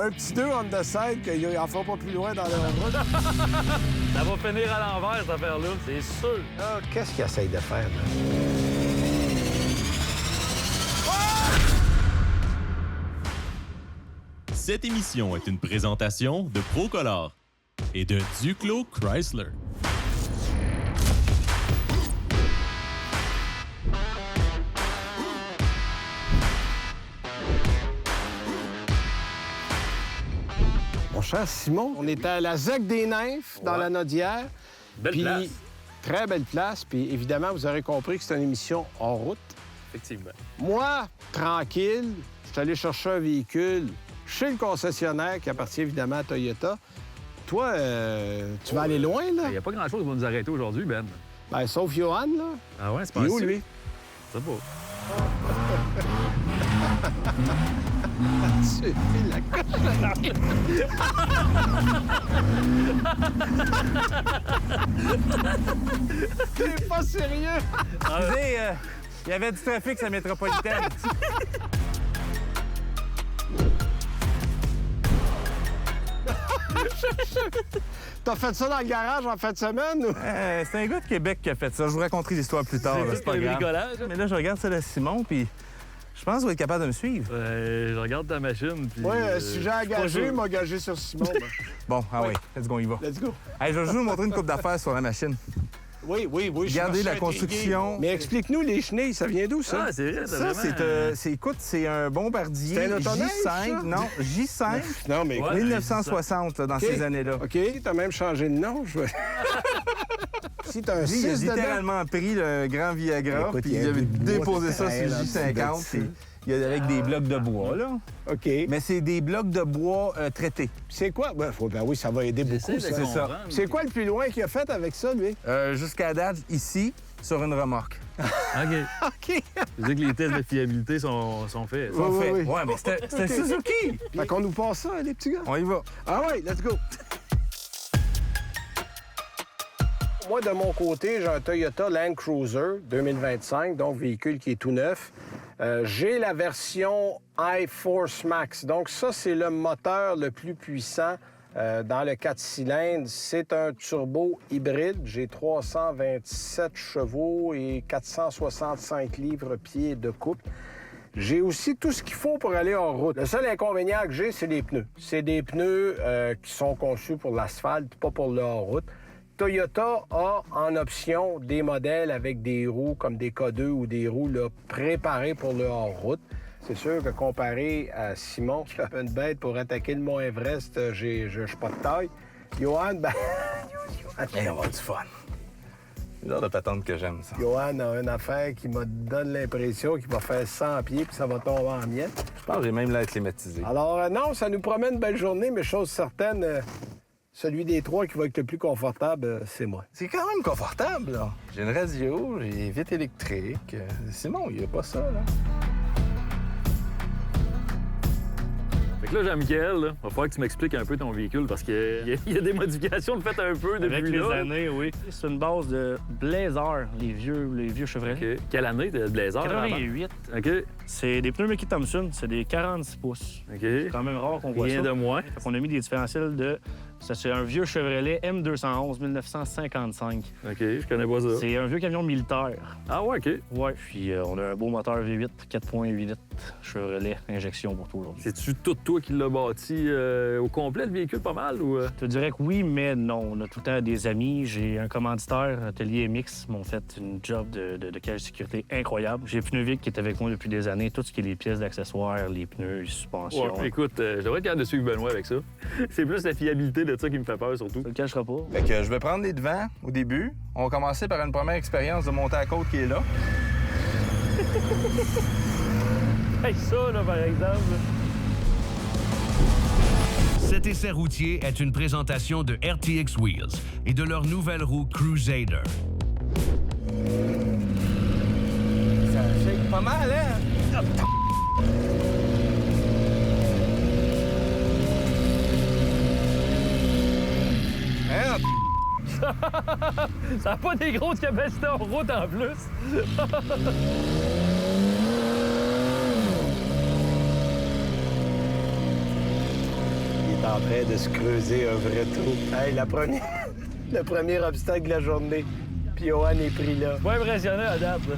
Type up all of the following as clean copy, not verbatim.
un petit 2 on the side qu'il en fera pas plus loin dans la route. Ça va finir à l'envers, cette affaire-là, c'est sûr. Ah, qu'est-ce qu'il essaye de faire, là? Cette émission est une présentation de Procolor et de Duclos Chrysler. Mon cher Simon, on était à la ZEC des Nymphes, dans la Nodière. Belle Puis, place. très belle place. Puis évidemment, vous aurez compris que c'est une émission en route. Effectivement. Moi, tranquille, je suis allé chercher un véhicule chez le concessionnaire qui appartient évidemment à Toyota. Toi, tu vas aller loin, là? Il n'y a pas grand-chose qui va nous arrêter aujourd'hui, Ben. Ben, sauf Johan, là. Ah ouais, c'est pas Il est où, sûr. lui? C'est beau. Tu fais la cochonnerie. T'es pas sérieux? Excusez, il y avait du trafic sur la métropolitaine. T'as fait ça dans le garage en fin de semaine? Ou? C'est un gars de Québec qui a fait ça. Je vous raconterai l'histoire plus tard. là, c'est pas le grave. bricolage. Mais là, je regarde ça de Simon, puis je pense qu'il va être capable de me suivre. Je regarde ta machine, puis... Oui, si j'ai engagé, sûr. m'a engagé sur Simon. Ben. Bon, ah Ouais. oui, let's go, on y va. Let's go. Hey, je vais juste vous montrer une coupe d'affaires sur la machine. Oui. Regardez la je suis construction. intrigué. Mais explique-nous les chenilles, ça vient d'où, ça? Ah, c'est vrai, Ça, écoute, c'est un bombardier C'est un autoneige, J5. ça? Non, J5, Non, mais... Ouais. 1960, là, dans OK. ces années-là. OK, t'as même changé de nom. Si t'as un Lui, il a 6 dedans... littéralement pris le grand Viagra, Écoute, puis il y a il avait du bois déposé ça sur le de J50. dessus. puis il y a avec des blocs de bois, là. OK. Mais c'est des blocs de bois traités. C'est quoi? Ben oui, ça va aider beaucoup, ça. c'est ça. C'est quoi le plus loin qu'il a fait avec ça, lui? Jusqu'à date, ici, sur une remorque. OK. OK. Je dis que les tests de fiabilité sont faits. Ils sont oui, faits. oui. Ouais, mais c'était Suzuki! Fait qu'on nous passe ça, les petits gars. On y va. Ah ouais, let's go. Moi, de mon côté, j'ai un Toyota Land Cruiser 2025, donc véhicule qui est tout neuf. J'ai la version iForce Max. Donc ça, c'est le moteur le plus puissant dans le 4 cylindres. C'est un turbo hybride. J'ai 327 chevaux et 465 livres-pieds de couple. J'ai aussi tout ce qu'il faut pour aller en route. Le seul inconvénient que j'ai, c'est les pneus. C'est des pneus qui sont conçus pour l'asphalte, pas pour le hors-route. Toyota a en option des modèles avec des roues comme des K2 ou des roues là, préparées pour le hors-route. C'est sûr que comparé à Simon, qui a une bête pour attaquer le Mont Everest, je suis pas de taille. Johan, ben... Hey, on va avoir du fun. C'est le genre de patente que j'aime, ça. Johan a une affaire qui me donne l'impression qu'il va faire 100 pieds puis ça va tomber en miettes. Je pense que j'ai même l'air climatisé. Alors, non, ça nous promet une belle journée, mais chose certaine, celui des trois qui va être le plus confortable, c'est moi. C'est quand même confortable, là. J'ai une radio, j'ai vite électrique. Simon, il n'y a pas ça, là. Fait que là, Jean-Michel, là, va falloir que tu m'expliques un peu ton véhicule parce qu'il y a des modifications de fait un peu depuis Avec les là. années, oui. C'est une base de Blazer, les vieux Chevrolet. OK. Quelle année de Blazer? 88. OK. C'est des pneus Mickey Thompson, c'est des 46 pouces. OK. C'est quand même rare qu'on voit Rien ça. de moins. Fait qu'on a mis des différentiels de... Ça, c'est un vieux Chevrolet M211 1955. OK, je connais pas ça. C'est un vieux camion militaire. Ah ouais, OK. Ouais, puis on a un beau moteur V8, 4.8 litres Chevrolet, injection pour tout aujourd'hui. C'est-tu tout toi qui l'as bâti au complet, le véhicule, pas mal, ou... Je te dirais que oui, mais non. On a tout le temps des amis. J'ai un commanditaire, Atelier MX, m'ont fait une job de cage sécurité incroyable. J'ai Pneuvic qui est avec moi depuis des années. Tout ce qui est les pièces d'accessoires, les pneus, les suspensions. Ouais, écoute, je devrais être capable de suivre Benoît avec ça. C'est plus la fiabilité de ça qui me fait peur, surtout. Je le cacherai pas. Fait que je vais prendre les devants au début. On va commencer par une première expérience de monter à côte qui est là. Hey, ça, là, par exemple... Cet essai routier est une présentation de RTX Wheels et de leur nouvelle roue Crusader. Ça shake pas mal, hein? Hein? Ça n'a pas des grosses capacités en route, en plus. est en train de se creuser un vrai trou. Hey, le premier obstacle de la journée. Puis Johan est pris là. Pas impressionné à date, là.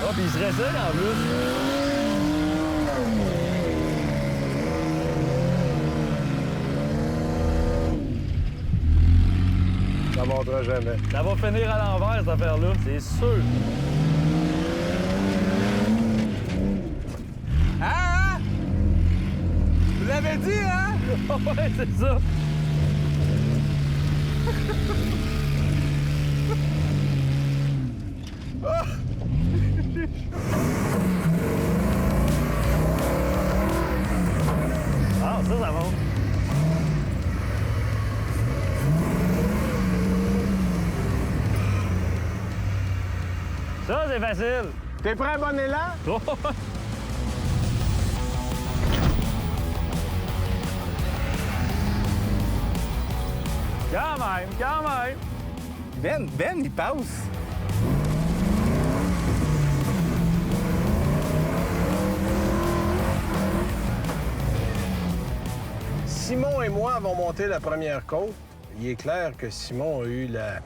Oh, puis il se réessaye en plus. Ça montera jamais. Ça va finir à l'envers, cette affaire-là, c'est sûr. Ah! Vous l'avez dit, hein? Ouais, c'est ça. Ah, ça monte. Ça, c'est facile. T'es prêt à bon élan? Oh, quand même. Ben, il passe. Simon et moi avons monté la première côte. Il est clair que Simon a eu la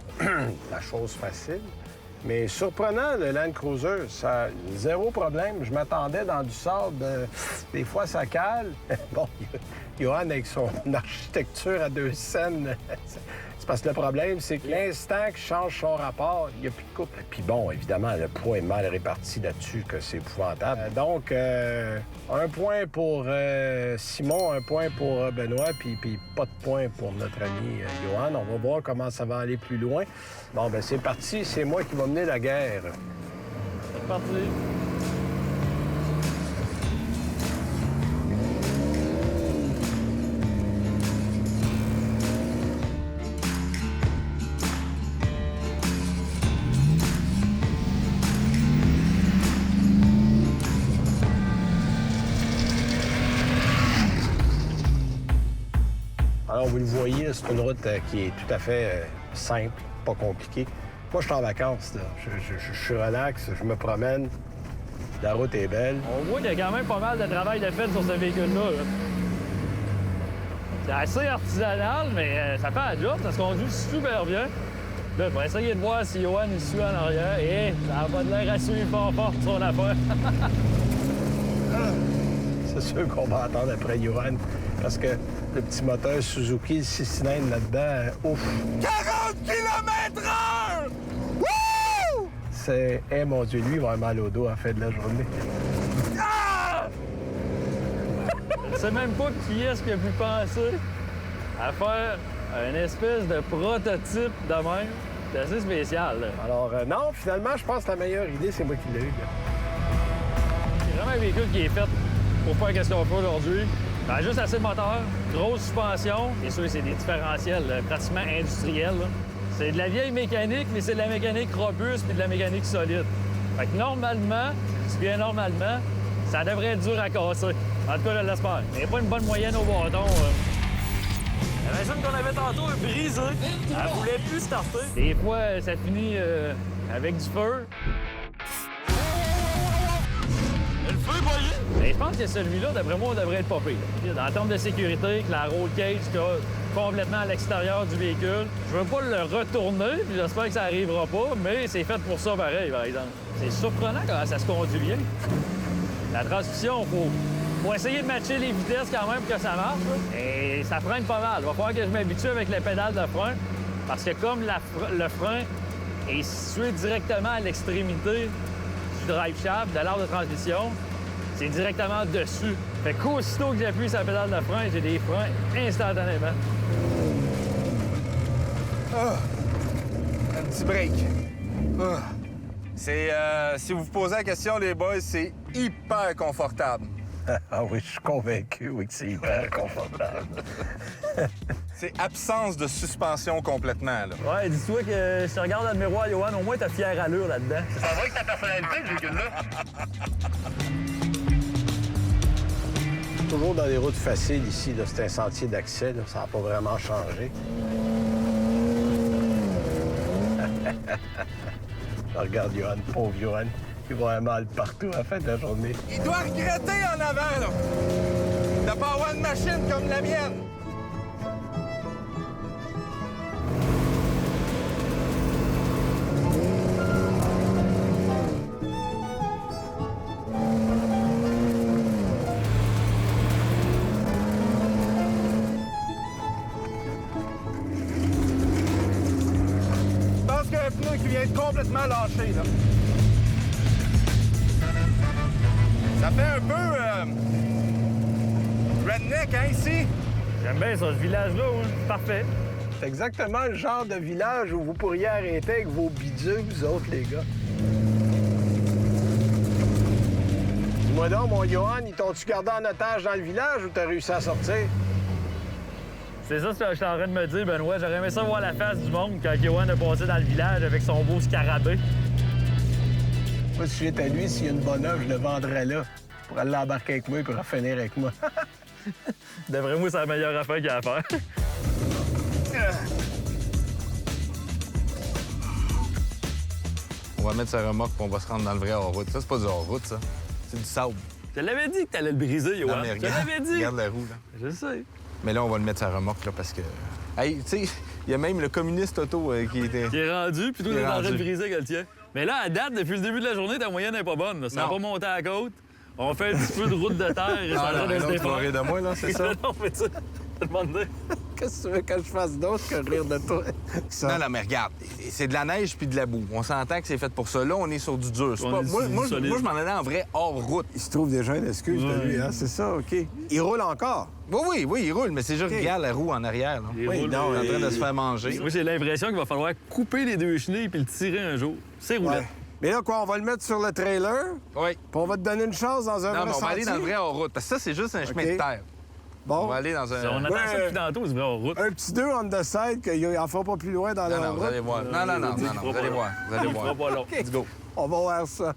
chose facile. Mais surprenant, le Land Cruiser, ça zéro problème. Je m'attendais dans du sable. Des fois, ça cale. Bon, Johan, avec son architecture à 2 scènes, c'est parce que le problème, c'est que l'instant qu'il change son rapport, il n'y a plus de couple. Puis bon, évidemment, le poids est mal réparti là-dessus, que c'est épouvantable. Donc, un point pour Simon, un point pour Benoît, puis pas de point pour notre ami Johan. On va voir comment ça va aller plus loin. Bon, ben c'est parti. C'est moi qui va mener la guerre. C'est parti. Alors, vous le voyez, c'est une route qui est tout à fait simple, pas compliquée. Moi, je suis en vacances, là. Je suis relax, je me promène. La route est belle. On voit qu'il y a quand même pas mal de travail de fait sur ce véhicule-là. Là. C'est assez artisanal, mais ça fait un job, ça se conduit super bien. Là, je vais essayer de voir si Johan est suit en arrière. Et ça n'a pas de l'air à suivre fort son affaire. C'est sûr qu'on va attendre après Johan, parce que le petit moteur Suzuki, le 6 cylindres là-dedans, ouf! 40 km/h! Wouh! C'est... Eh mon Dieu, lui, il va avoir mal au dos à la fin de la journée. Ah! Je sais même pas qui est-ce qui a pu penser à faire une espèce de prototype de même. C'est assez spécial, là. Alors, non, finalement, je pense que la meilleure idée, c'est moi qui l'ai eue. C'est vraiment un véhicule qui est fait pour faire ce qu'on fait aujourd'hui. Ben, juste assez de moteur, grosse suspension. C'est sûr que c'est des différentiels pratiquement industriels. Là. C'est de la vieille mécanique, mais c'est de la mécanique robuste et de la mécanique solide. Fait que normalement, si bien normalement, ça devrait être dur à casser. En tout cas, je l'espère. Il n'y a pas une bonne moyenne au bâton. La machine qu'on avait tantôt est brisée. Elle voulait plus starter. Des fois, ça finit avec du feu. Le feu brûlé! Je pense que celui-là, d'après moi, devrait être pas pire. En termes de sécurité, que la roll cage qu'il y a complètement à l'extérieur du véhicule. Je veux pas le retourner, puis j'espère que ça arrivera pas, mais c'est fait pour ça pareil, par exemple. C'est surprenant comment ça se conduit bien. La transmission, faut essayer de matcher les vitesses quand même pour que ça marche. Là. Et ça freine pas mal. Il va falloir que je m'habitue avec les pédales de frein, parce que comme le frein est situé directement à l'extrémité du drive shaft, de l'arbre de transmission, c'est directement dessus. Fait qu'aussitôt que j'appuie sur la pédale de frein, j'ai des freins instantanément. Oh. Un petit break. Oh. C'est, si vous vous posez la question, les boys, c'est hyper confortable. Ah oui, je suis convaincu, oui, que c'est hyper confortable. C'est absence de suspension complètement, là. Ouais, dis-toi que je te regarde dans le miroir, Johan, au moins t'as fière allure là-dedans. Ça va que ta personnalité, le véhicule-là? Toujours dans des routes faciles ici, là, c'est un sentier d'accès, là, ça n'a pas vraiment changé. Regarde Johan, pauvre Johan, il va avoir mal partout à la fin de la journée. Il doit regretter en avant, là! de pas avoir une machine comme la mienne. Je pense qu'il y a un pneu qui vient de complètement lâcher, là. Ça fait un peu redneck, hein, ici? J'aime bien ça, ce village-là, oui. Parfait. C'est exactement le genre de village où vous pourriez arrêter avec vos bidules, vous autres, les gars. Dis-moi donc, mon Johan, ils t'ont-tu gardé en otage dans le village ou t'as réussi à sortir? C'est ça ce que je suis en train de me dire, Benoît. J'aurais aimé ça voir la face du monde quand Johan a passé dans le village avec son beau scarabée. Moi, si j'étais lui, s'il y a une bonne œuvre, je le vendrais là. Pour aller l'embarquer avec moi et pour finir avec moi. D'après moi, c'est la meilleure affaire qu'il y a à faire. On va mettre sa remorque et on va se rendre dans le vrai hors-route. Ça, c'est pas du hors-route, ça. C'est du sable. Je te l'avais dit que t'allais le briser, Johan. Non, mais Je te l'avais dit. regarde la roue, là. Je sais. Mais là, on va le mettre sa remorque, là, parce que... Hey, tu sais, il y a même le communiste auto qui était... Qui est rendu, puis toi, Qui est t'es en train de rendu. briser avec le tien. Mais là, à date, depuis le début de la journée, ta moyenne n'est pas bonne. Là. Ça n'a Non. pas monté à la côte. On fait un petit peu de route de terre et ça Ah, va non, se tu vas défendre. rire de moi, là, c'est ça? Non, mais ça, je te demande. Qu'est-ce que tu veux que je fasse d'autre que rire de toi? Non, non, mais regarde, c'est de la neige puis de la boue. On s'entend que c'est fait pour ça. Là, on est sur du dur. C'est On pas- est Moi, sur du moi, solide. moi, je m'en allais en vrai hors-route. Il se trouve déjà une excuse de lui, hein? C'est ça, OK. Il roule encore. Oui, il roule, mais c'est juste, OK. regarde la roue en arrière, là. Il Oui, roule, non, Il est en train de et- se faire manger. Moi, j'ai l'impression qu'il va falloir couper les deux chenilles puis le tirer un jour. C'est roulette. Ouais. Mais là, quoi, on va le mettre sur le trailer, Oui. puis on va te donner une chance dans un Non, vrai mais on va aller dans le sentier. vrai hors-route. Parce que ça, c'est juste un chemin de terre. Bon, On va aller dans un... On attend ça Ouais. depuis tantôt, c'est vrai, en route. un petit 2 on the side, qu'il en fera pas plus loin dans la Non, non, vous route. allez voir. Non, vous allez voir. Vous allez Il voir. fera pas long. Let's go. On va voir ça.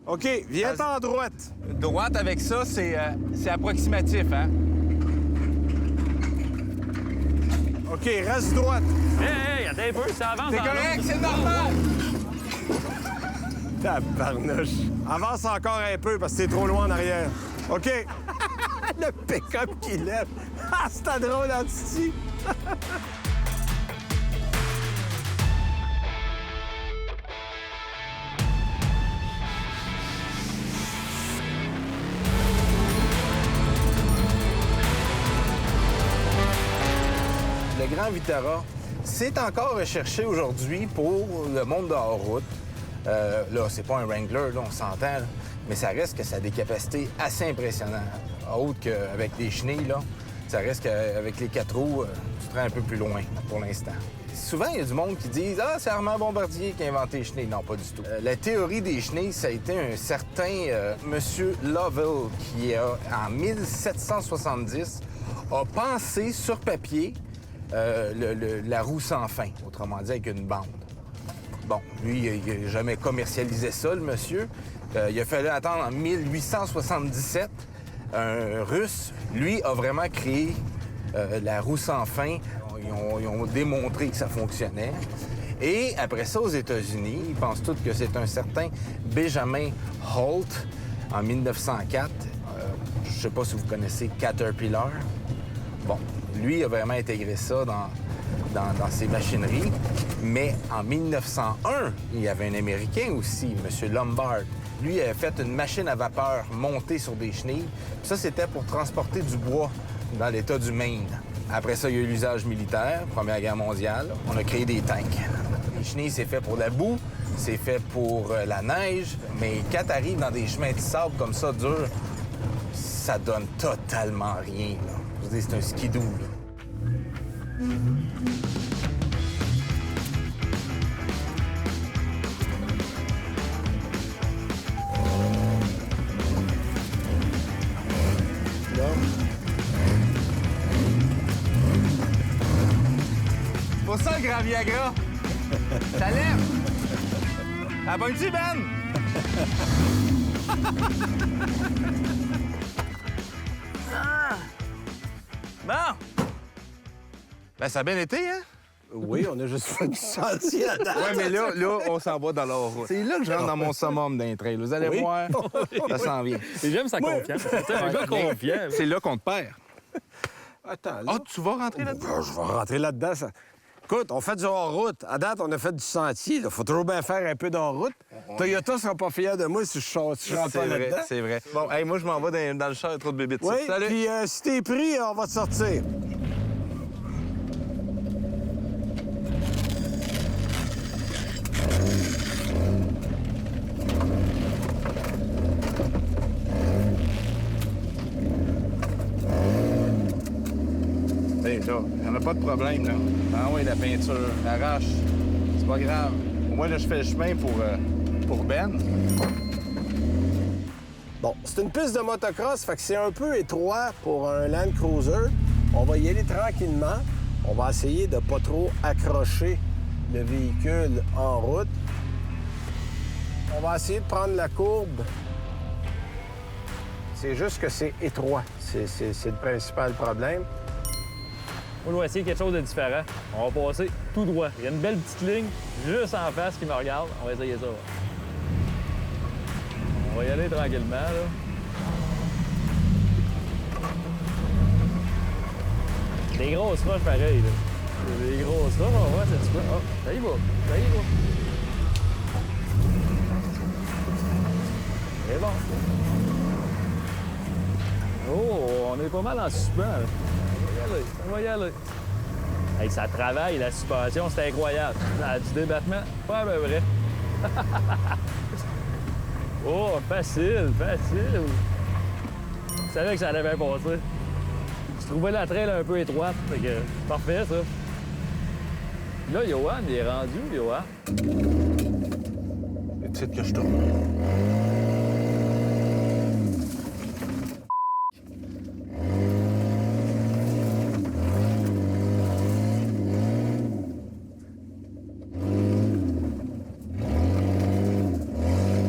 OK, viens en droite. Droite avec ça, c'est approximatif, hein? OK, reste droite. Hey, attends un peu, ça avance. C'est dans correct, l'autre. c'est normal! Tabarnouche. Avance encore un peu parce que t'es trop loin en arrière. OK. Le pick-up qui lève. Ah, c'était drôle en dessous. Le Grand Vitara, c'est encore recherché aujourd'hui pour le monde de hors-route. Là, c'est pas un Wrangler, là, on s'entend, là, mais ça reste que ça a des capacités assez impressionnantes. Autre qu'avec les chenilles, là, ça reste qu'avec les 4 roues, tu te rends un peu plus loin pour l'instant. Souvent, il y a du monde qui dit « Ah, c'est Armand Bombardier qui a inventé les chenilles. » Non, pas du tout. La théorie des chenilles, ça a été un certain Monsieur Lovell qui, en 1770, a pensé sur papier la roue sans fin, autrement dit avec une bande. Bon, lui, il n'a jamais commercialisé ça, le monsieur. Il a fallu attendre en 1877. Un Russe, lui, a vraiment créé la roue sans fin. Ils ont démontré que ça fonctionnait. Et après ça, aux États-Unis, ils pensent tous que c'est un certain Benjamin Holt, en 1904. Je ne sais pas si vous connaissez Caterpillar. Bon, lui a vraiment intégré ça dans ses machineries. Mais en 1901, il y avait un Américain aussi, M. Lombard. Lui avait fait une machine à vapeur montée sur des chenilles. Ça, c'était pour transporter du bois dans l'État du Maine. Après ça, il y a eu l'usage militaire, Première Guerre mondiale. On a créé des tanks. Les chenilles, c'est fait pour la boue, c'est fait pour la neige. Mais quand tu arrives dans des chemins de sable comme ça, durs, ça donne totalement rien, là. Je veux dire, c'est un skidoo, là. Pour ça, le grand Viagra. Ça lève. Ah, bonne-tu, Ben? Bon. Ben, ça a bien été, hein? Oui, on a juste fait du sentier à date. Oui, mais là, on s'en va dans la route. C'est là que je rentre dans mon summum d'un trail. Vous allez Oui. voir, ça s'en vient. Et j'aime sa confiance. C'est un gars confiant. C'est là qu'on te perd. Attends, là. Ah, tu vas rentrer là-dedans? Je vais rentrer là-dedans. Écoute, on fait du hors-route. À date, on a fait du sentier. Il faut toujours bien faire un peu d'hors-route. Toyota sera pas fier de moi si je rentre pas là-dedans. C'est vrai. Bon, hey, moi, je m'en vais dans le char, il y a trop de bébites. Oui, Salut! puis si t'es pris, on va te sortir. Hey, là, y'en a pas de problème, là. Ah oui, la peinture, arrache. C'est pas grave. Moi, là, je fais le chemin pour Ben. Bon, c'est une piste de motocross, fait que c'est un peu étroit pour un Land Cruiser. On va y aller tranquillement. On va essayer de pas trop accrocher le véhicule en route. On va essayer de prendre la courbe. C'est juste que c'est étroit. C'est le principal problème. On va essayer quelque chose de différent. On va passer tout droit. Il y a une belle petite ligne juste en face qui me regarde. On va essayer ça. Ouais. On va y aller tranquillement, là. Des grosses roches pareilles, là. Des grosses roches, on va voir, c'est quoi? Oh, ça y va, ça y va. C'est bon. Oh, on est pas mal en suspens, là. On va y aller. Hey, ça travaille, la suspension, c'est incroyable. Ça a du débattement, pas à peu vrai. Oh, facile, facile. Je savais que ça allait bien passer. Je trouvais la trail un peu étroite, fait que parfait, ça. Là, Johan, il est rendu où, Johan? Le titre que je tourne.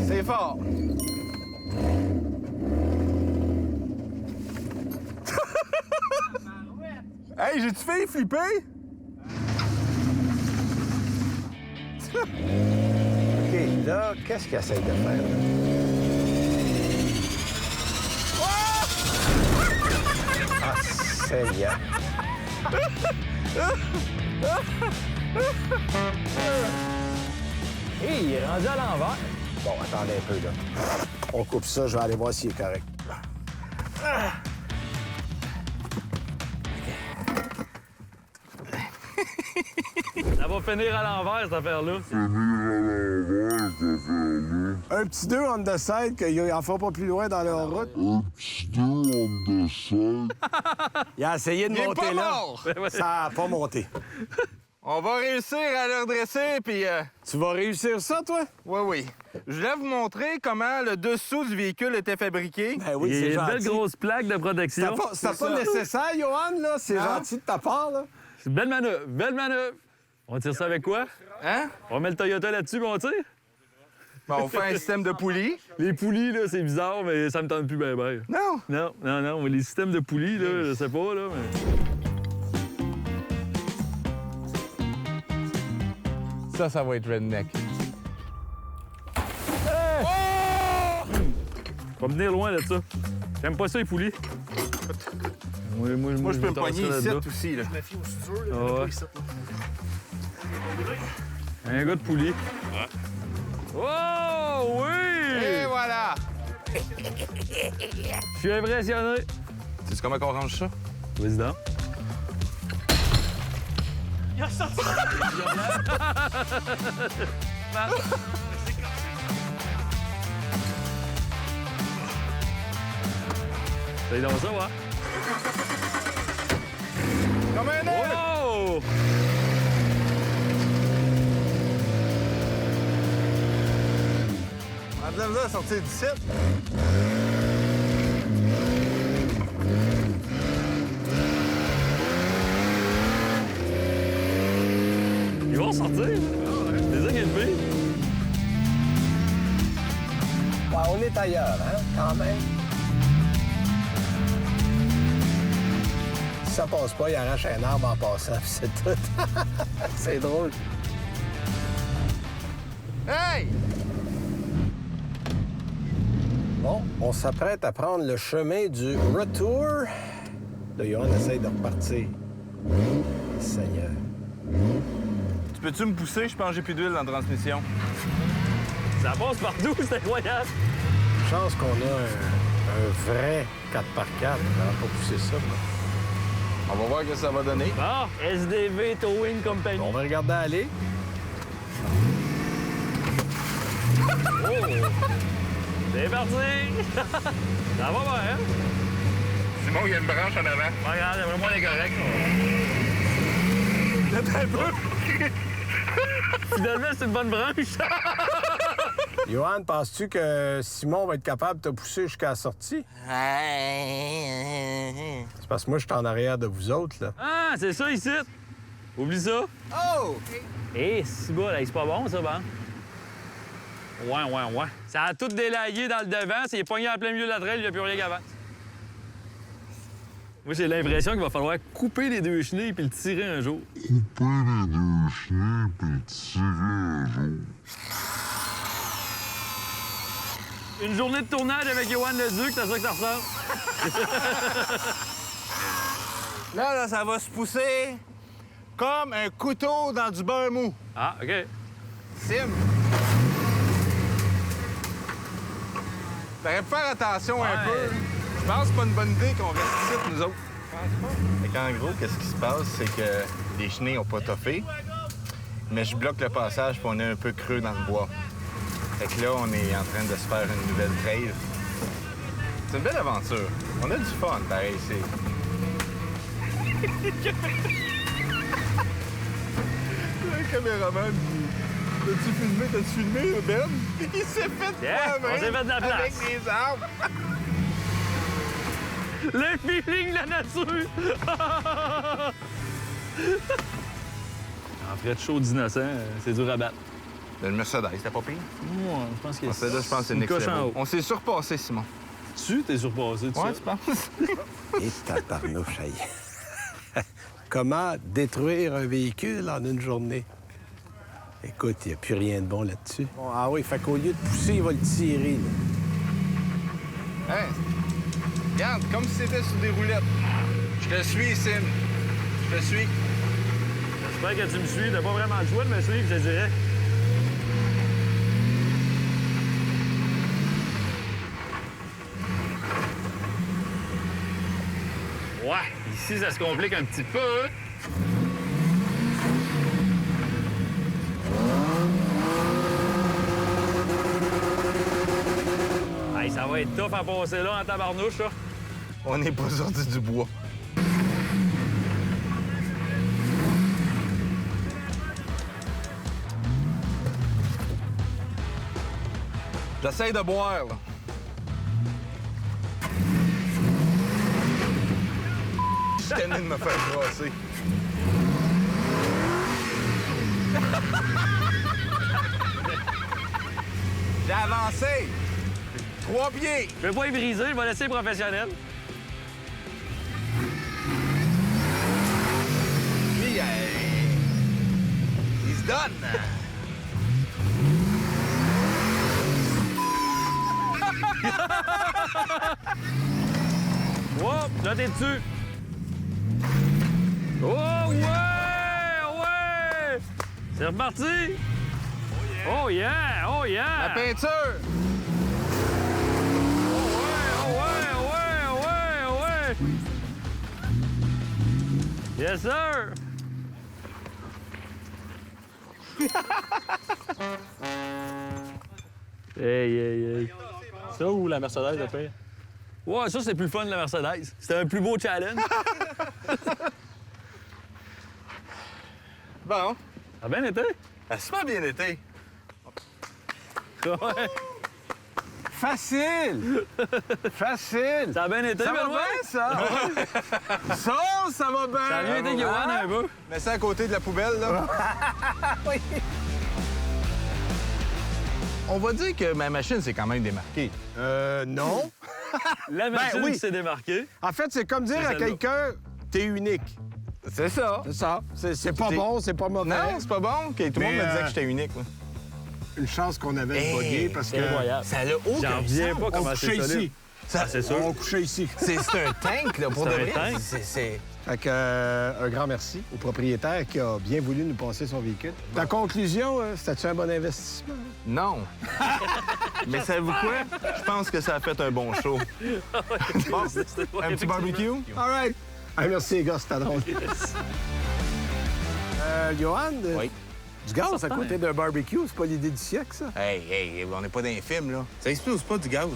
C'est fort. Hey, j'ai-tu fait flipper? OK, là, qu'est-ce qu'il essaie de faire, là? Ah, Seigneur. Hé, il est rendu à l'envers. Bon, attendez un peu, là. On coupe ça, je vais aller voir s'il est correct. Ça va finir à l'envers, cette affaire-là. Un petit 2 on the side, qu'il en fera pas plus loin dans leur route. Il a essayé de Il est monter pas là. mort. Ça n'a pas monté. On va réussir à le redresser, puis... Tu vas réussir ça, toi? Oui, oui. Je voulais vous montrer comment le dessous du véhicule était fabriqué. Ben oui, Il y c'est a une gentil. belle grosse plaque de protection. C'était pas nécessaire, Johan, là. C'est Hein? gentil de ta part, là. C'est une belle manœuvre, belle manœuvre. On tire ça avec quoi? Hein? On met le Toyota là-dessus, puis on tire? Bon, on fait un système de poulie. Les poulies, là, c'est bizarre, mais ça me tente plus bien, bien. Non. Non, non, non. Les systèmes de poulies, là, je sais pas, là, mais... Ça va être redneck. Va me venir loin de ça. J'aime pas ça, les poulies. Moi, je peux me tasser pogner ici là-dedans. aussi, là. Ah ouais. Un gars de poulie. Oh, oui! Et voilà! Je suis impressionné. Tu sais comment on range ça? Vas-y donc. C'est donc ça, ouais? Comme un œuf! Oh! On a de la misère à sortir du site. Ils vont sortir. C'est ça qui est le pire. Ouais, on est ailleurs, hein, quand même. Si ça passe pas, il arrache un arbre en passant, puis c'est tout. C'est drôle. Hey! Bon, on s'apprête à prendre le chemin du retour. Là, Johan essaye de repartir. Seigneur. Tu peux-tu me pousser? Je pense que j'ai plus d'huile dans la transmission. Ça passe partout, c'est incroyable. Chance qu'on a un vrai 4x4. On va pas pousser ça. On va voir ce que ça va donner. Bon, SDV Towing Company. On va regarder aller. Oh! C'est parti! Ça va bien, hein? Simon, il y a une branche en avant. Pas grave, vraiment, on est correct. Un peu. Finalement, c'est une bonne branche. Johan, penses-tu que Simon va être capable de te pousser jusqu'à la sortie? C'est parce que moi, je suis en arrière de vous autres, là. Ah, c'est ça ici. Oublie ça. Oh! Eh, c'est bon, là, c'est pas bon, ça, ben? Ouais. Ça a tout délayé dans le devant, c'est pogné en plein milieu de la trail, il n'y a plus rien qui avance. Moi, j'ai l'impression qu'il va falloir couper les deux chenilles puis le tirer un jour. Une journée de tournage avec Johan Leduc, c'est ça que ça ressemble? Là, ça va se pousser comme un couteau dans du beurre mou. Ah, OK. Sim. T'aurais pu faire attention un peu. Je pense que c'est pas une bonne idée qu'on reste ici, nous autres. Fait qu'en gros, qu'est-ce qui se passe, c'est que les chenilles n'ont pas toffé, mais je bloque le passage puis on est un peu creux dans le bois. Fait que là, on est en train de se faire une nouvelle trail. C'est une belle aventure. On a du fun, pareil, c'est... Le caméraman qui... T'as-tu filmé, Ben? Il s'est fait Yeah, on s'est fait de la place. avec les arbres. Le feeling de la nature! En frais de chaud d'innocent, c'est dur à battre. Le Mercedes, c'était pas pire? Moi, je pense que Je pense que c'est une next coche en level. haut. On s'est surpassé, Simon. Tu t'es surpassé, tu sais. Tu penses? Et tabarnouche, aïe. Comment détruire un véhicule en une journée? Écoute, il n'y a plus rien de bon là-dessus. Bon, ah oui, fait qu'au lieu de pousser, il va le tirer, là. Hein? Regarde, comme si c'était sur des roulettes. Je te suis, Sim. Je te suis. J'espère que tu me suis. T'as pas vraiment le choix de me suivre, je te dirais. Ouais, ici, ça se complique un petit peu. Hey, ça va être tough à passer là en tabarnouche, ça. On n'est pas sorti du bois. J'essaye de boire, là. Je suis tanné de me faire brasser. J'ai avancé. 3 pieds. Je vais pas y briser, je vais laisser les professionnels. Lui, il se donne. Oh, là, t'es dessus. Oh, ouais! C'est reparti! Oh yeah! Oh yeah! La peinture. Ouais! Yes, sir! Hey. Ça ou la Mercedes de paix? Ouais, ça, c'est plus le fun de la Mercedes. C'était un plus beau challenge. Bon, Ça a bien été? ça a super bien été. Ouais. Facile! Facile! Ça a bien été, Ça va Benoît? bien, ça? Ça va bien! Ça a bien été, Johan, un peu. Mets ça à côté de la poubelle, là. Oui. On va dire que ma machine s'est quand même démarquée. Non. La machine oui. qui s'est démarquée. En fait, c'est comme dire C'est à celle-là. quelqu'un t'es unique. C'est ça. C'est ça. C'est pas T'es- bon, c'est pas mauvais. Non, c'est pas bon. OK, tout le monde Mais, me disait que j'étais unique. moi. Une chance qu'on avait le Hey, buggy parce C'est que incroyable. Ça n'a aucun J'en reviens sens. pas on comment couchait c'est solide. ici. Ça- C'est sûr. On couchait ici. C'est un tank, là, pour C'est de un vrai. tank. C'est... Fait que, un grand merci au propriétaire qui a bien voulu nous passer son véhicule. Ta conclusion, c'était-tu un bon investissement? Non. Mais savez-vous quoi? Je pense que ça a fait un bon show. Bon, un petit barbecue? All right. Ah, merci, les gars, c'était drôle. Johan, Oui. du gaz à côté d'un barbecue, c'est pas l'idée du siècle, ça? Hey, on n'est pas dans les films, là. Ça explose pas du gaz.